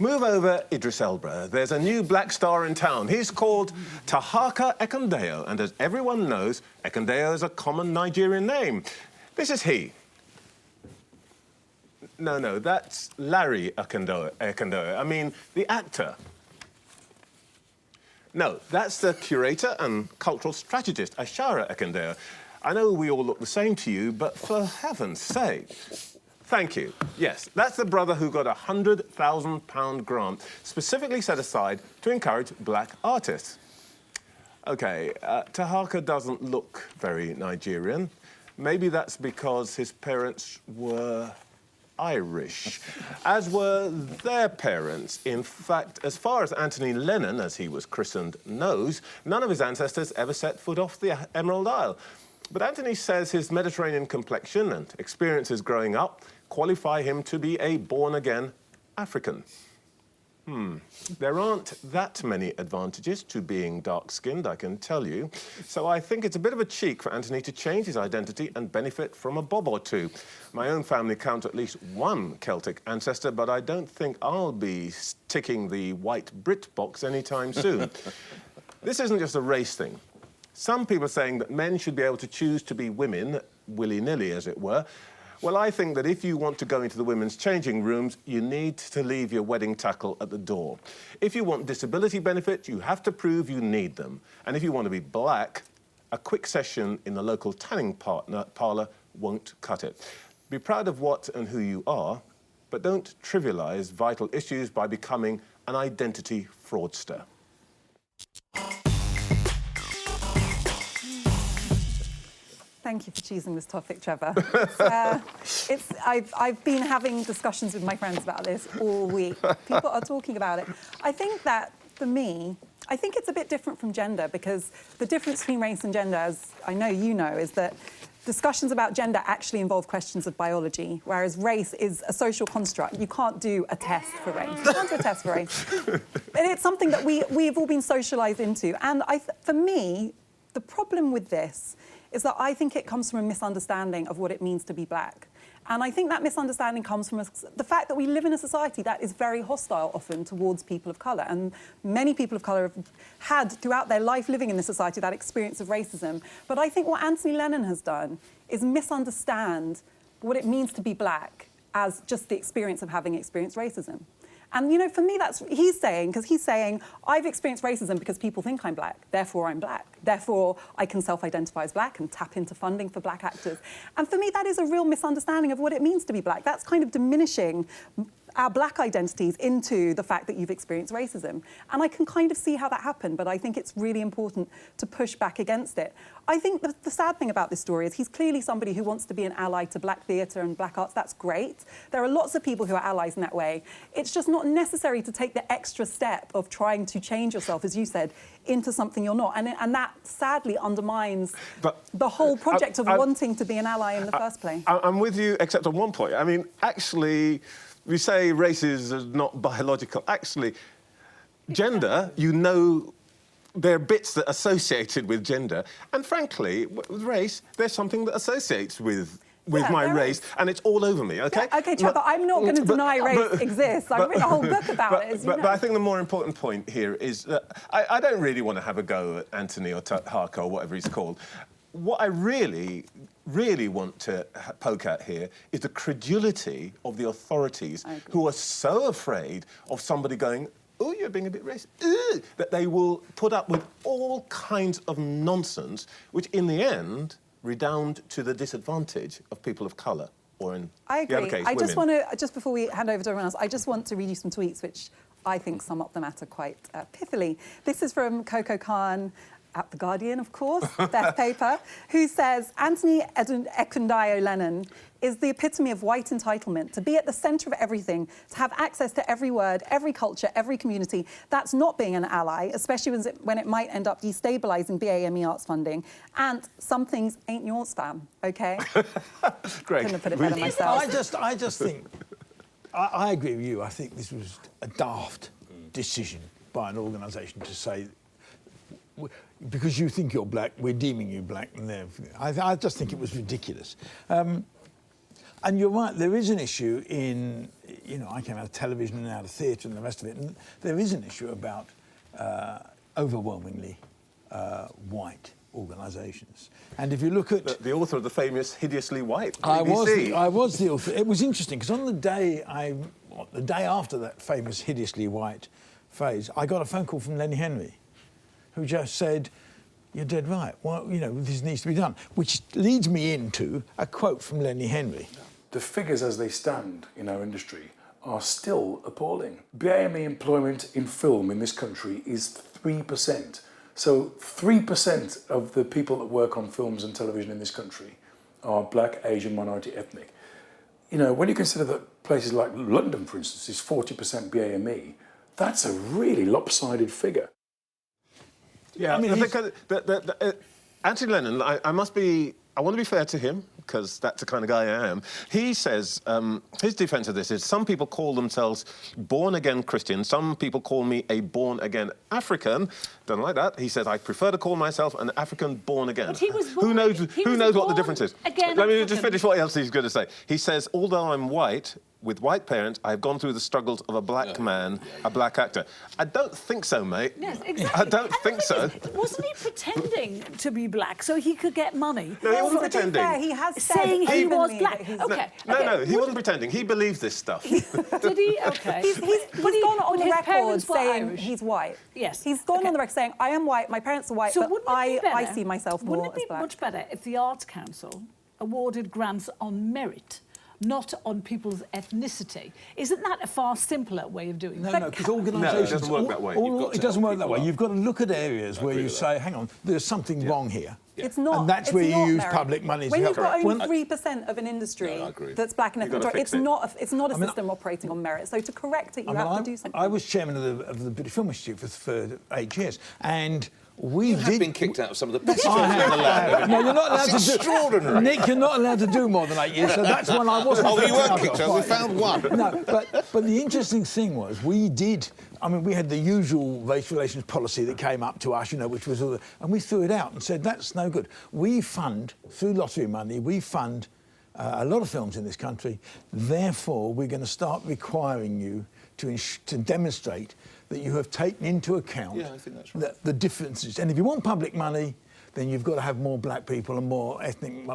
Move over, Idris Elba. There's a new black star in town. He's called Tahaka Ekundeo, and as everyone knows, Ekundeo is a common Nigerian name. This is he. No, that's Larry Ekundeo. I mean, the actor. No, that's the curator and cultural strategist, Ashara Ekundeo. I know we all look the same to you, but for heaven's sake. Thank you. Yes, that's the brother who got a £100,000 grant specifically set aside to encourage black artists. OK, Tahaka doesn't look very Nigerian. Maybe that's because his parents were Irish, as were their parents. In fact, as far as Anthony Lennon, as he was christened, knows, none of his ancestors ever set foot off the Emerald Isle. But Anthony says his Mediterranean complexion and experiences growing up qualify him to be a born-again African. There aren't that many advantages to being dark-skinned, I can tell you. So I think it's a bit of a cheek for Anthony to change his identity and benefit from a bob or two. My own family count at least one Celtic ancestor, but I don't think I'll be ticking the white Brit box anytime soon. This isn't just a race thing. Some people are saying that men should be able to choose to be women, willy-nilly, as it were. Well, I think that if you want to go into the women's changing rooms, you need to leave your wedding tackle at the door. If you want disability benefits, you have to prove you need them. And if you want to be black, a quick session in the local tanning parlour won't cut it. Be proud of what and who you are, but don't trivialise vital issues by becoming an identity fraudster. Thank you for choosing this topic, Trevor. I've been having discussions with my friends about this all week. People are talking about it. I think that, for me, I think it's a bit different from gender, because the difference between race and gender, as I know you know, is that discussions about gender actually involve questions of biology, whereas race is a social construct. You can't do a test for race. You can't do a test for race. And it's something that we've all been socialised into. And for me, the problem with this is that I think it comes from a misunderstanding of what it means to be black. And I think that misunderstanding comes from the fact that we live in a society that is very hostile often towards people of colour. And many people of colour have had, throughout their life living in this society, that experience of racism. But I think what Anthony Lennon has done is misunderstand what it means to be black as just the experience of having experienced racism. And, you know, for me, that's what he's saying, because he's saying, I've experienced racism because people think I'm black, therefore I'm black. Therefore, I can self-identify as black and tap into funding for black actors. And for me, that is a real misunderstanding of what it means to be black. That's kind of diminishing our black identities into the fact that you've experienced racism. And I can kind of see how that happened, but I think it's really important to push back against it. I think the sad thing about this story is he's clearly somebody who wants to be an ally to black theatre and black arts. That's great. There are lots of people who are allies in that way. It's just not necessary to take the extra step of trying to change yourself, as you said, into something you're not. And that sadly undermines the whole project of wanting to be an ally in the first place. I'm with you, except on one point. I mean, actually, we say race is not biological. Actually, gender, you know, there are bits that are associated with gender. And frankly, with race, there's something that associates with my race, and it's all over me, OK? Yeah, OK, Trevor, I'm not going to deny race exists. I've written a whole book about it, as you know. But I think the more important point here is that I don't really want to have a go at Anthony or Tahaka or whatever he's called. What I really want to poke at here is the credulity of the authorities who are so afraid of somebody going, oh, you're being a bit racist, that they will put up with all kinds of nonsense, which in the end redound to the disadvantage of people of colour, or in the other case, I women. just want to, just before we hand over to everyone else, I just want to read you some tweets which I think sum up the matter quite pithily. This is from Coco Khan, at The Guardian, of course, Beth Paper, who says, Anthony Ekundeo Lennon is the epitome of white entitlement, to be at the centre of everything, to have access to every word, every culture, every community. That's not being an ally, especially when it might end up destabilising BAME arts funding. And some things ain't yours, fam, OK? Greg, couldn't have put it better myself. I just think, I agree with you. I think this was a daft decision by an organisation to say, because you think you're black, we're deeming you black, and I just think it was ridiculous. And you're right, there is an issue in, you know, I came out of television and out of theatre and the rest of it, and there is an issue about overwhelmingly white organisations. And if you look at... The author of the famous Hideously White, I BBC. was the author. It was interesting, because on the day after that famous Hideously White phase, I got a phone call from Lenny Henry, who just said, "You're dead right. Well, you know, this needs to be done." Which leads me into a quote from Lenny Henry. The figures as they stand in our industry are still appalling. BAME employment in film in this country is 3%. So 3% of the people that work on films and television in this country are black, Asian, minority, ethnic. You know, when you consider that places like London, for instance, is 40% BAME, that's a really lopsided figure. Yeah, I mean, Anthony Lennon, I want to be fair to him, because that's the kind of guy I am. He says, his defence of this is, some people call themselves born-again Christian, some people call me a born-again African. Don't like that. He says, I prefer to call myself an African born-again. But he was born, who knows what the difference is? Let me just finish what else he's going to say. He says, although I'm white, with white parents, I've gone through the struggles of a black man, a black actor. I don't think so, mate. Yes, exactly. I don't think so. Wasn't he pretending to be black so he could get money? No, he wasn't pretending. Fair, he has saying said he was openly black. that he's- Okay. No, he wasn't pretending. He believes this stuff. Did he? Okay. He's gone on the his record parents were saying Irish. he's white. Yes. He's gone Okay. on the record saying, I am white, my parents are white, So but wouldn't it be I better- see myself more Wouldn't it as be black. much better if the Arts Council awarded grants on merit, not on people's ethnicity? Isn't that a far simpler way of doing it? No, because organisations... No, it doesn't work that way. It doesn't work that way. You've got to look at areas where you say, hang on, there's something wrong here. It's not. And that's it's where you not use merit. public money to When help. you've got When- only 3% of an industry No, I agree. that's black and You've gotta ethnic, fix it. it's not a system operating on merit. So to correct it, you have to do something. I was chairman of the British Film Institute for 8 years, and we You did... have been kicked out of some of the best I films in the land. have. No, you're not allowed That's to do... extraordinary. Nick, you're not allowed to do more than 8 years, so that's when I wasn't... Oh, you were out kicked of out. We fight. found one. No, but the interesting thing was we did... I mean, we had the usual race relations policy that came up to us, you know, which was all... And we threw it out and said, that's no good. We fund, through lottery money, we fund a lot of films in this country. Therefore, we're going to start requiring you to demonstrate that you have taken into account I think that's right. the differences. And if you want public money, then you've got to have more black people and more ethnic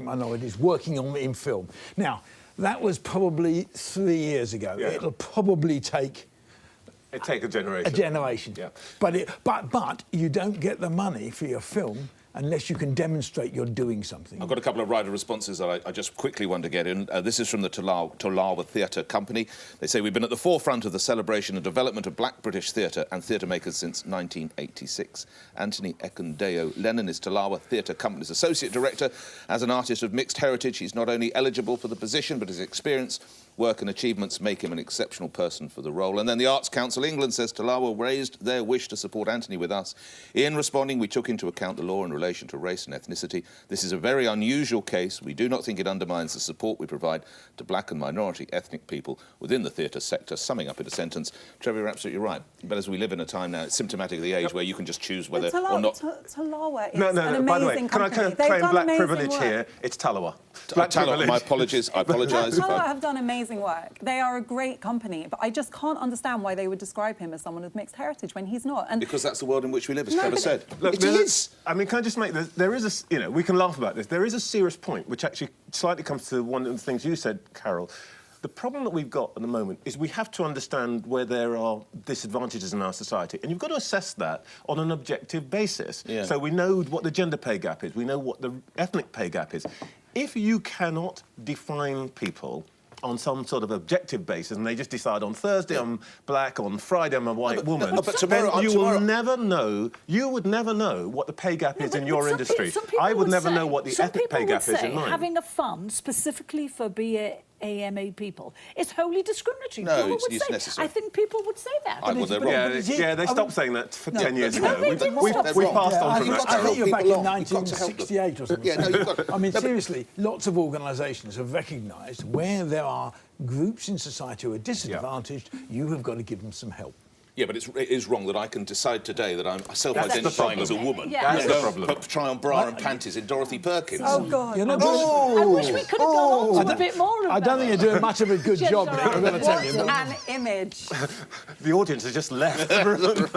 minorities working in film. Now, that was probably 3 years ago. Yeah. It'll probably take It'd take a generation. a generation. Yeah. But you don't get the money for your film unless you can demonstrate you're doing something. I've got a couple of writer responses that I just quickly want to get in. This is from the Tolawa Theatre Company. They say, we've been at the forefront of the celebration and development of black British theatre and theatre makers since 1986. Anthony Ekundeo Lennon is Tolawa Theatre Company's Associate Director. As an artist of mixed heritage, he's not only eligible for the position, but his experience, work and achievements make him an exceptional person for the role. And then the Arts Council England says Tolawa raised their wish to support Anthony with us. In responding, we took into account the law in relation to race and ethnicity. This is a very unusual case. We do not think it undermines the support we provide to black and minority ethnic people within the theatre sector. Summing up in a sentence, Trevor, you're absolutely right. But as we live in a time now, it's symptomatic of the age where you can just choose whether or not... Tolawa is No, an amazing by the way, can I company. They've claim done black amazing privilege work. here? It's Tolawa. Black Tell privilege. my apologies. I apologise. Tolawa have done amazing work. They are a great company, but I just can't understand why they would describe him as someone with mixed heritage when he's not. And Because that's the world in which we live, as No, Trevor but said. Look, It there's a- is. I mean, can I just make this? There is a, you know, we can laugh about this. There is a serious point, which actually slightly comes to one of the things you said, Carol. The problem that we've got at the moment is we have to understand where there are disadvantages in our society, and you've got to assess that on an objective basis. Yeah. So we know what the gender pay gap is, we know what the ethnic pay gap is. If you cannot define people on some sort of objective basis, and they just decide on Thursday I'm black, on Friday I'm a white woman, but tomorrow- then you tomorrow- will never know. You would never know what the pay gap is but- in but your some industry. some people I would never say- know what the some ethnic pay people gap would is in say mine. having a fund specifically for BAME people is wholly discriminatory. No, People it's would say, necessary. I think people would say that. I would, they're wrong. Yeah, Is it- yeah, they I stopped mean- saying that for No, 10 years no, ago. they didn't We stop we saying passed that. on I from think, that. I think you're back in People along. You've got to help them. 1968 or something. Yeah, no, you've got- I mean, No, but- seriously, lots of organisations have recognised where there are groups in society who are disadvantaged, you have got to give them some help. Yeah, but it is wrong that I can decide today that I'm self-identifying as a woman. Yeah. That's the problem. Try on bra and panties in Dorothy Perkins. Oh, God. You're not I wish we could have gone on to a bit more of I don't think you're doing much of a good job, Nick, I'm going to tell you. What an image. The audience has just left the room.